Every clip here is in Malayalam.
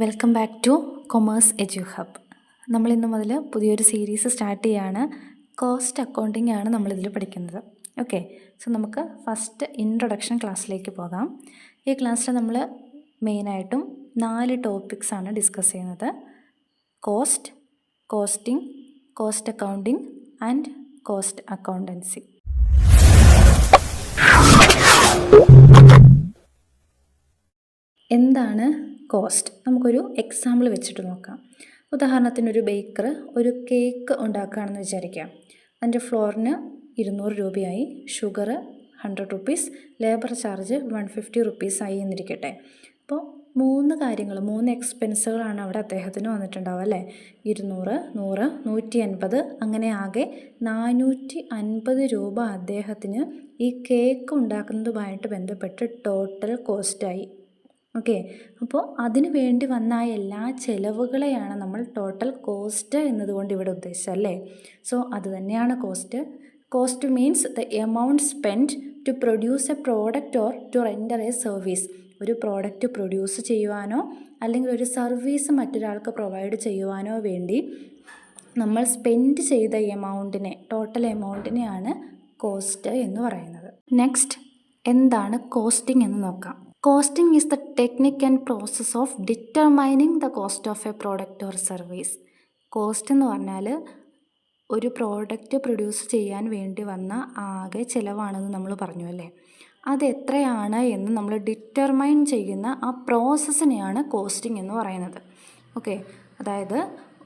Welcome back two commerce edu hub. നമ്മളിന്ന് മുതൽ പുതിയൊരു സീരീസ് സ്റ്റാർട്ട് ചെയ്യുകയാണ്. കോസ്റ്റ് അക്കൗണ്ടിങ് ആണ് നമ്മളിതിൽ പഠിക്കുന്നത്. ഓക്കെ, സോ നമുക്ക് ഫസ്റ്റ് ഇൻട്രൊഡക്ഷൻ ക്ലാസ്സിലേക്ക് പോകാം. ഈ ക്ലാസ്സിൽ നമ്മൾ മെയിനായിട്ടും 4 ടോപ്പിക്സാണ് ഡിസ്കസ് ചെയ്യുന്നത്: cost, costing, cost accounting and cost accountancy. എന്താണ് കോസ്റ്റ്? നമുക്കൊരു എക്സാമ്പിൾ വെച്ചിട്ട് നോക്കാം. ഉദാഹരണത്തിന് ഒരു ബേക്കർ ഒരു കേക്ക് ഉണ്ടാക്കുകയാണെന്ന് വിചാരിക്കാം. അതിൻ്റെ ഫ്ലോറിന് 200 രൂപയായി, sugar 100 rupees, labour charge 150 rupees ആയി എന്നിരിക്കട്ടെ. അപ്പോൾ 3 എക്സ്പെൻസുകളാണ് അവിടെ അദ്ദേഹത്തിന് വന്നിട്ടുണ്ടാവുക അല്ലേ? 200, 100, 150, അങ്ങനെ ആകെ 450 രൂപ അദ്ദേഹത്തിന് ഈ കേക്ക് ഉണ്ടാക്കുന്നതുമായിട്ട് ബന്ധപ്പെട്ട് ടോട്ടൽ കോസ്റ്റായി. ഓക്കെ, അപ്പോൾ അതിന് വേണ്ടി വന്ന എല്ലാ ചിലവുകളെയാണ് നമ്മൾ ടോട്ടൽ കോസ്റ്റ് എന്നതുകൊണ്ട് ഇവിടെ ഉദ്ദേശിച്ചത് അല്ലേ? സോ അത് തന്നെയാണ് cost. Cost means the amount spend to produce a product or to render a service. ഒരു പ്രോഡക്റ്റ് പ്രൊഡ്യൂസ് ചെയ്യുവാനോ അല്ലെങ്കിൽ ഒരു സർവീസ് മറ്റൊരാൾക്ക് പ്രൊവൈഡ് ചെയ്യുവാനോ വേണ്ടി നമ്മൾ സ്പെൻഡ് ചെയ്ത എമൗണ്ടിനെ, ടോട്ടൽ എമൗണ്ടിനെയാണ് കോസ്റ്റ് എന്ന് പറയുന്നത്. നെക്സ്റ്റ്, എന്താണ് കോസ്റ്റിംഗ് എന്ന് നോക്കാം. Costing is the technique and process of determining the cost of A product or service. Cost എന്ന് പറഞ്ഞാൽ ഒരു പ്രോഡക്റ്റ് പ്രൊഡ്യൂസ് ചെയ്യാൻ വേണ്ടി വന്ന ആകെ ചിലവാണെന്ന് നമ്മൾ പറഞ്ഞു അല്ലേ? അത് എത്രയാണ് എന്ന് നമ്മൾ ഡിറ്റർമൈൻ ചെയ്യുന്ന ആ പ്രോസസ്സിനെയാണ് കോസ്റ്റിംഗ് എന്ന് പറയുന്നത്. ഓക്കെ, അതായത്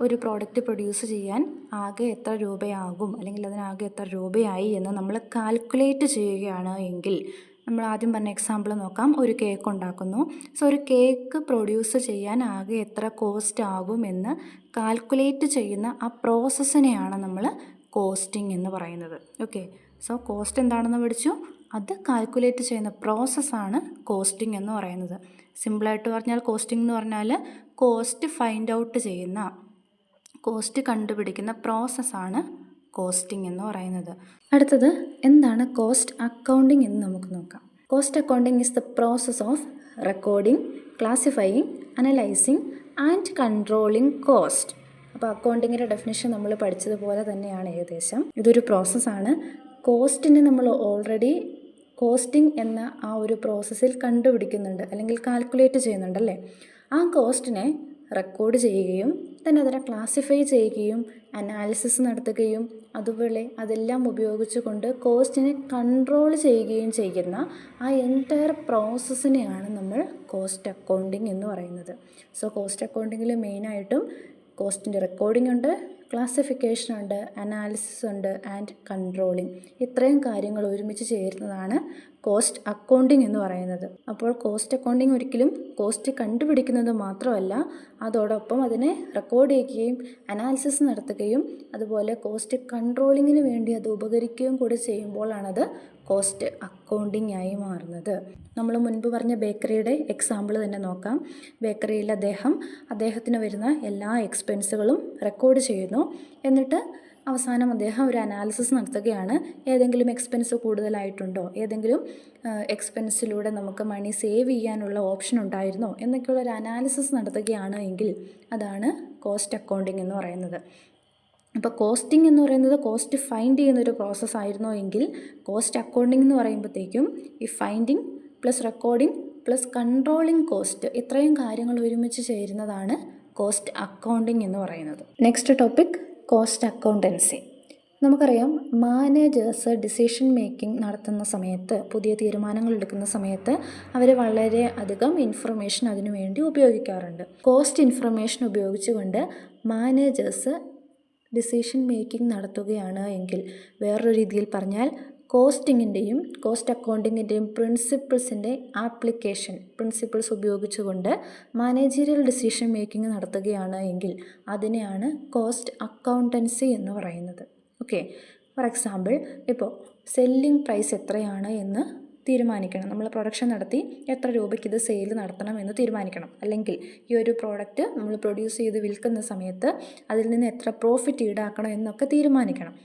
ഒരു പ്രോഡക്റ്റ് പ്രൊഡ്യൂസ് ചെയ്യാൻ ആകെ എത്ര രൂപയാകും അല്ലെങ്കിൽ അതിനാകെ എത്ര രൂപയായി എന്ന് നമ്മൾ കാൽക്കുലേറ്റ് ചെയ്യുകയാണ് എങ്കിൽ, നമ്മൾ ആദ്യം പറഞ്ഞ എക്സാമ്പിൾ നോക്കാം. ഒരു കേക്ക് ഉണ്ടാക്കുന്നു. സോ ഒരു കേക്ക് പ്രൊഡ്യൂസ് ചെയ്യാൻ ആകെ എത്ര കോസ്റ്റ് ആകുമെന്ന് കാൽക്കുലേറ്റ് ചെയ്യുന്ന ആ പ്രോസസ്സിനെയാണ് നമ്മൾ കോസ്റ്റിംഗ് എന്ന് പറയുന്നത്. ഓക്കെ, സോ കോസ്റ്റ് എന്താണെന്ന് പഠിച്ചു. അത് കാൽക്കുലേറ്റ് ചെയ്യുന്ന പ്രോസസ്സാണ് കോസ്റ്റിംഗ് എന്ന് പറയുന്നത്. സിമ്പിളായിട്ട് പറഞ്ഞാൽ കോസ്റ്റിംഗ് എന്ന് പറഞ്ഞാൽ കോസ്റ്റ് ഫൈൻഡ് ഔട്ട് ചെയ്യുന്ന, കോസ്റ്റ് കണ്ടുപിടിക്കുന്ന പ്രോസസ്സാണ് കോസ്റ്റിംഗ് എന്ന് പറയുന്നത്. അടുത്തത് എന്താണ് കോസ്റ്റ് അക്കൗണ്ടിങ് എന്ന് നമുക്ക് നോക്കാം. Cost accounting is the process of recording, classifying, analysing and controlling cost. അപ്പോൾ അക്കൗണ്ടിങ്ങിൻ്റെ ഡെഫിനിഷൻ നമ്മൾ പഠിച്ചതുപോലെ തന്നെയാണ് ഏകദേശം. ഇതൊരു പ്രോസസ്സാണ്. കോസ്റ്റിനെ നമ്മൾ ഓൾറെഡി കോസ്റ്റിംഗ് എന്ന ആ ഒരു പ്രോസസ്സിൽ കണ്ടുപിടിക്കുന്നുണ്ട് അല്ലെങ്കിൽ കാൽക്കുലേറ്റ് ചെയ്യുന്നുണ്ടല്ലേ? ആ കോസ്റ്റിനെ റെക്കോർഡ് ചെയ്യുകയും തന്നെ അതിനെ ക്ലാസിഫൈ ചെയ്യുകയും അനാലിസിസ് നടത്തുകയും അതുപോലെ അതെല്ലാം ഉപയോഗിച്ചുകൊണ്ട് കോസ്റ്റിനെ കൺട്രോൾ ചെയ്യുകയും ചെയ്യുന്ന ആ എൻറ്റയർ പ്രോസസ്സിനെയാണ് നമ്മൾ കോസ്റ്റ് അക്കൗണ്ടിങ് എന്ന് പറയുന്നത്. സോ കോസ്റ്റ് അക്കൗണ്ടിങ്ങിൽ മെയിനായിട്ടും കോസ്റ്റിൻ്റെ റെക്കോർഡിംഗ് ഉണ്ട്, ക്ലാസിഫിക്കേഷൻ ഉണ്ട്, അനാലിസിസ് ഉണ്ട് ആൻഡ് കൺട്രോളിങ്. ഇത്രയും കാര്യങ്ങൾ ഒരുമിച്ച് ചേരുന്നതാണ് കോസ്റ്റ് അക്കൗണ്ടിങ് എന്ന് പറയുന്നത്. അപ്പോൾ കോസ്റ്റ് അക്കൗണ്ടിങ് ഒരിക്കലും കോസ്റ്റ് കണ്ടുപിടിക്കുന്നത് മാത്രമല്ല, അതോടൊപ്പം അതിനെ റെക്കോർഡ് ചെയ്യുകയും അനാലിസിസ് നടത്തുകയും അതുപോലെ കോസ്റ്റ് കൺട്രോളിങ്ങിന് വേണ്ടി അത് ഉപകരിക്കുകയും കൂടി ചെയ്യുമ്പോഴാണത് കോസ്റ്റ് അക്കൗണ്ടിങ് ആയി മാറുന്നത്. നമ്മൾ മുൻപ് പറഞ്ഞ ബേക്കറിയുടെ എക്സാമ്പിൾ തന്നെ നോക്കാം. ബേക്കറിയിൽ അദ്ദേഹത്തിന് വരുന്ന എല്ലാ എക്സ്പെൻസുകളും റെക്കോർഡ് ചെയ്യുന്നു. എന്നിട്ട് അവസാനം അദ്ദേഹം ഒരു അനാലിസിസ് നടത്തുകയാണ്. ഏതെങ്കിലും എക്സ്പെൻസ് കൂടുതലായിട്ടുണ്ടോ, ഏതെങ്കിലും എക്സ്പെൻസിലൂടെ നമുക്ക് മണി സേവ് ചെയ്യാനുള്ള ഓപ്ഷൻ ഉണ്ടായിരുന്നോ എന്നൊക്കെയുള്ള ഒരു അനാലിസിസ് നടത്തുകയാണ് എങ്കിൽ അതാണ് കോസ്റ്റ് അക്കൗണ്ടിങ് എന്ന് പറയുന്നത്. അപ്പോൾ കോസ്റ്റിംഗ് എന്ന് പറയുന്നത് കോസ്റ്റ് ഫൈൻഡ് ചെയ്യുന്നൊരു പ്രോസസ്സായിരുന്നോ എങ്കിൽ കോസ്റ്റ് അക്കൗണ്ടിങ് എന്ന് പറയുമ്പോഴത്തേക്കും ഈ finding plus recording plus controlling cost, ഇത്രയും കാര്യങ്ങൾ ഒരുമിച്ച് ചേരുന്നതാണ് കോസ്റ്റ് അക്കൗണ്ടിങ് എന്ന് പറയുന്നത്. Next topic cost accountancy. നമുക്കറിയാം, മാനേജേഴ്സ് ഡിസിഷൻ മേക്കിംഗ് നടത്തുന്ന സമയത്ത്, പുതിയ തീരുമാനങ്ങൾ എടുക്കുന്ന സമയത്ത് അവർ വളരെ അധികം ഇൻഫർമേഷൻ അതിനു വേണ്ടി ഉപയോഗിക്കാറുണ്ട്. കോസ്റ്റ് ഇൻഫർമേഷൻ ഉപയോഗിച്ചുകൊണ്ട് മാനേജേഴ്സ് ഡിസിഷൻ മേക്കിംഗ് നടത്തുകയാണ് എങ്കിൽ, വേറൊരു രീതിയിൽ പറഞ്ഞാൽ കോസ്റ്റിങ്ങിൻ്റെയും കോസ്റ്റ് അക്കൗണ്ടിങ്ങിൻ്റെയും പ്രിൻസിപ്പിൾസ് ഉപയോഗിച്ചുകൊണ്ട് മാനേജീരിയൽ ഡിസിഷൻ മേക്കിംഗ് നടത്തുകയാണ് എങ്കിൽ അതിനെയാണ് കോസ്റ്റ് അക്കൗണ്ടൻസി എന്ന് പറയുന്നത്. ഓക്കെ, ഫോർ എക്സാമ്പിൾ, ഇപ്പോൾ സെല്ലിംഗ് പ്രൈസ് എത്രയാണ് എന്ന് തീരുമാനിക്കണം. നമ്മൾ പ്രൊഡക്ഷൻ നടത്തി എത്ര രൂപയ്ക്ക് ഇത് സെയിൽ നടത്തണം എന്ന് തീരുമാനിക്കണം. അല്ലെങ്കിൽ ഈ ഒരു പ്രോഡക്റ്റ് നമ്മൾ പ്രൊഡ്യൂസ് ചെയ്ത് വിൽക്കുന്ന സമയത്ത് അതിൽ നിന്ന് എത്ര പ്രോഫിറ്റ് ഈടാക്കണം എന്നൊക്കെ തീരുമാനിക്കണം.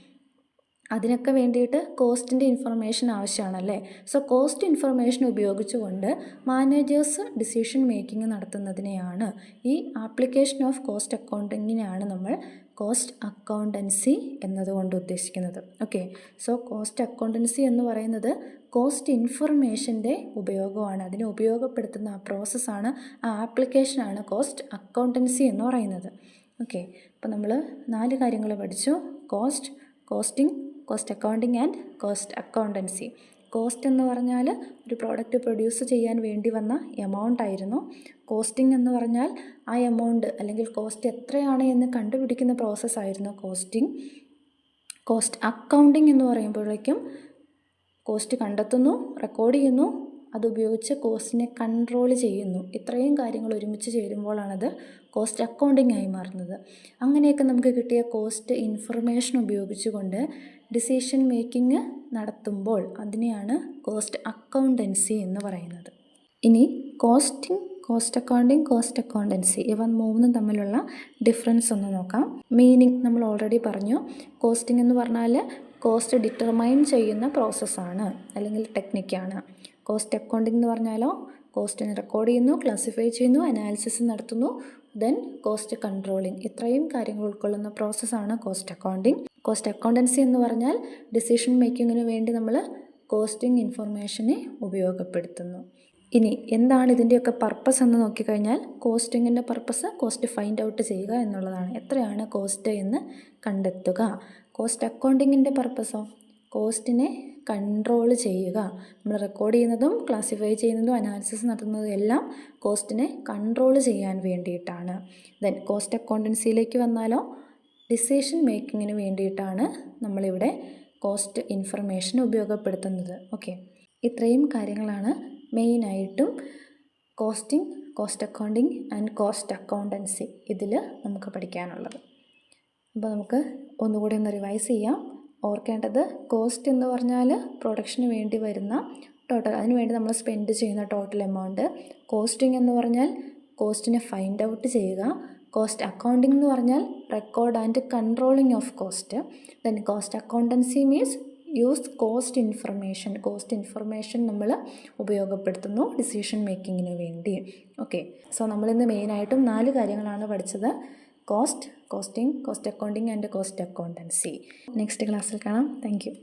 അതിനൊക്കെ വേണ്ടിയിട്ട് കോസ്റ്റിൻ്റെ ഇൻഫർമേഷൻ ആവശ്യമാണല്ലേ. സോ കോസ്റ്റ് ഇൻഫർമേഷൻ ഉപയോഗിച്ചുകൊണ്ട് മാനേജേഴ്സ് ഡിസിഷൻ മേക്കിംഗ് നടത്തുന്നതിനെയാണ്, ഈ ആപ്ലിക്കേഷൻ ഓഫ് കോസ്റ്റ് അക്കൗണ്ടിങ്ങിനെയാണ് നമ്മൾ കോസ്റ്റ് അക്കൗണ്ടൻസി എന്നതുകൊണ്ട് ഉദ്ദേശിക്കുന്നത്. ഓക്കെ, സോ കോസ്റ്റ് അക്കൗണ്ടൻസി എന്ന് പറയുന്നത് കോസ്റ്റ് ഇൻഫർമേഷൻ്റെ ഉപയോഗമാണ്, അതിനെ ഉപയോഗപ്പെടുത്തുന്ന ആ പ്രോസസ്സാണ്, ആ ആപ്ലിക്കേഷനാണ് കോസ്റ്റ് അക്കൗണ്ടൻസി എന്ന് പറയുന്നത്. ഓക്കെ, അപ്പോൾ നമ്മൾ 4 കാര്യങ്ങൾ പഠിച്ചു: cost, costing, cost accounting and cost accountancy. Cost എന്ന് പറഞ്ഞാൽ ഒരു പ്രോഡക്റ്റ് പ്രൊഡ്യൂസ് ചെയ്യാൻ വേണ്ടി വന്ന എമൗണ്ട് ആയിരുന്നു. കോസ്റ്റിംഗ് എന്ന് പറഞ്ഞാൽ ആ എമൗണ്ട് അല്ലെങ്കിൽ കോസ്റ്റ് എത്രയാണ് എന്ന് കണ്ടുപിടിക്കുന്ന പ്രോസസ്സായിരുന്നു കോസ്റ്റിംഗ്. കോസ്റ്റ് അക്കൗണ്ടിങ് എന്ന് പറയുമ്പോഴേക്കും കോസ്റ്റ് കണ്ടെത്തുന്നു, റെക്കോർഡ് ചെയ്യുന്നു, അതുപയോഗിച്ച് കോസ്റ്റിനെ കൺട്രോൾ ചെയ്യുന്നു. ഇത്രയും കാര്യങ്ങൾ ഒരുമിച്ച് ചേരുമ്പോഴാണത് കോസ്റ്റ് അക്കൗണ്ടിങ് ആയി മാറുന്നത്. അങ്ങനെയൊക്കെ നമുക്ക് കിട്ടിയ കോസ്റ്റ് ഇൻഫർമേഷൻ ഉപയോഗിച്ചുകൊണ്ട് ഡിസിഷൻ മേക്കിംഗ് നടത്തുമ്പോൾ അതിനെയാണ് കോസ്റ്റ് അക്കൗണ്ടൻസി എന്ന് പറയുന്നത്. ഇനി costing, cost accounting, cost accountancy ഇവ 3 തമ്മിലുള്ള ഡിഫറൻസ് ഒന്ന് നോക്കാം. മീനിങ് നമ്മൾ ഓൾറെഡി പറഞ്ഞു. കോസ്റ്റിംഗ് എന്ന് പറഞ്ഞാൽ കോസ്റ്റ് ഡിറ്റർമൈൻ ചെയ്യുന്ന പ്രോസസ്സാണ് അല്ലെങ്കിൽ ടെക്നിക്കാണ്. കോസ്റ്റ് അക്കൗണ്ടിംഗ് എന്ന് പറഞ്ഞാലോ കോസ്റ്റിനെ റെക്കോർഡ് ചെയ്യുന്നു, ക്ലാസിഫൈ ചെയ്യുന്നു, അനാലിസിസ് നടത്തുന്നു, ദെൻ കോസ്റ്റ് കൺട്രോളിങ്. ഇത്രയും കാര്യങ്ങൾ ഉൾക്കൊള്ളുന്ന പ്രോസസ്സാണ് കോസ്റ്റ് അക്കൗണ്ടിങ്. കോസ്റ്റ് അക്കൗണ്ടൻസി എന്ന് പറഞ്ഞാൽ ഡിസിഷൻ മേക്കിങ്ങിന് വേണ്ടി നമ്മൾ കോസ്റ്റിംഗ് ഇൻഫർമേഷനെ ഉപയോഗപ്പെടുത്തുന്നു. ഇനി എന്താണ് ഇതിൻ്റെയൊക്കെ പർപ്പസ് എന്ന് നോക്കിക്കഴിഞ്ഞാൽ, കോസ്റ്റിങ്ങിൻ്റെ പർപ്പസ് കോസ്റ്റ് ഫൈൻഡ് ഔട്ട് ചെയ്യുക എന്നുള്ളതാണ്, എത്രയാണ് കോസ്റ്റ് എന്ന് കണ്ടെത്തുക. കോസ്റ്റ് അക്കൗണ്ടിങ്ങിൻ്റെ പർപ്പസോ കോസ്റ്റിനെ കൺട്രോൾ ചെയ്യുക. നമ്മൾ റെക്കോർഡ് ചെയ്യുന്നതും ക്ലാസിഫൈ ചെയ്യുന്നതും അനാലിസിസ് നടത്തുന്നതും എല്ലാം കോസ്റ്റിനെ കൺട്രോൾ ചെയ്യാൻ വേണ്ടിയിട്ടാണ്. ദെൻ കോസ്റ്റ് അക്കൗണ്ടൻസിയിലേക്ക് വന്നാലോ ഡിസിഷൻ മേക്കിങ്ങിന് വേണ്ടിയിട്ടാണ് നമ്മളിവിടെ കോസ്റ്റ് ഇൻഫർമേഷൻ ഉപയോഗപ്പെടുത്തുന്നത്. ഓക്കെ, ഇത്രയും കാര്യങ്ങളാണ് മെയിനായിട്ടും costing, cost accounting and cost accountancy ഇതിൽ നമുക്ക് പഠിക്കാനുള്ളത്. അപ്പോൾ നമുക്ക് ഒന്നുകൂടി ഒന്ന് റിവൈസ് ചെയ്യാം. ഓർക്കേണ്ടത്, കോസ്റ്റ് എന്ന് പറഞ്ഞാൽ പ്രൊഡക്ഷന് വേണ്ടി വരുന്ന ടോട്ടൽ, അതിനുവേണ്ടി നമ്മൾ സ്പെൻഡ് ചെയ്യുന്ന ടോട്ടൽ എമൗണ്ട്. കോസ്റ്റിംഗ് എന്ന് പറഞ്ഞാൽ കോസ്റ്റിനെ ഫൈൻഡ് ഔട്ട് ചെയ്യുക. കോസ്റ്റ് അക്കൗണ്ടിംഗ് എന്ന് പറഞ്ഞാൽ record and controlling of cost. Then cost accountancy means use cost information. Cost information നമ്മൾ ഉപയോഗപ്പെടുത്തുന്നു ഡിസിഷൻ മേക്കിങ്ങിന് വേണ്ടി. ഓക്കെ, സോ നമ്മളിന്ന് മെയിനായിട്ടും 4 കാര്യങ്ങളാണ് പഠിച്ചത്: cost, costing, cost accounting and cost accountancy. Next ക്ലാസ്സിൽ കാണാം. Thank you.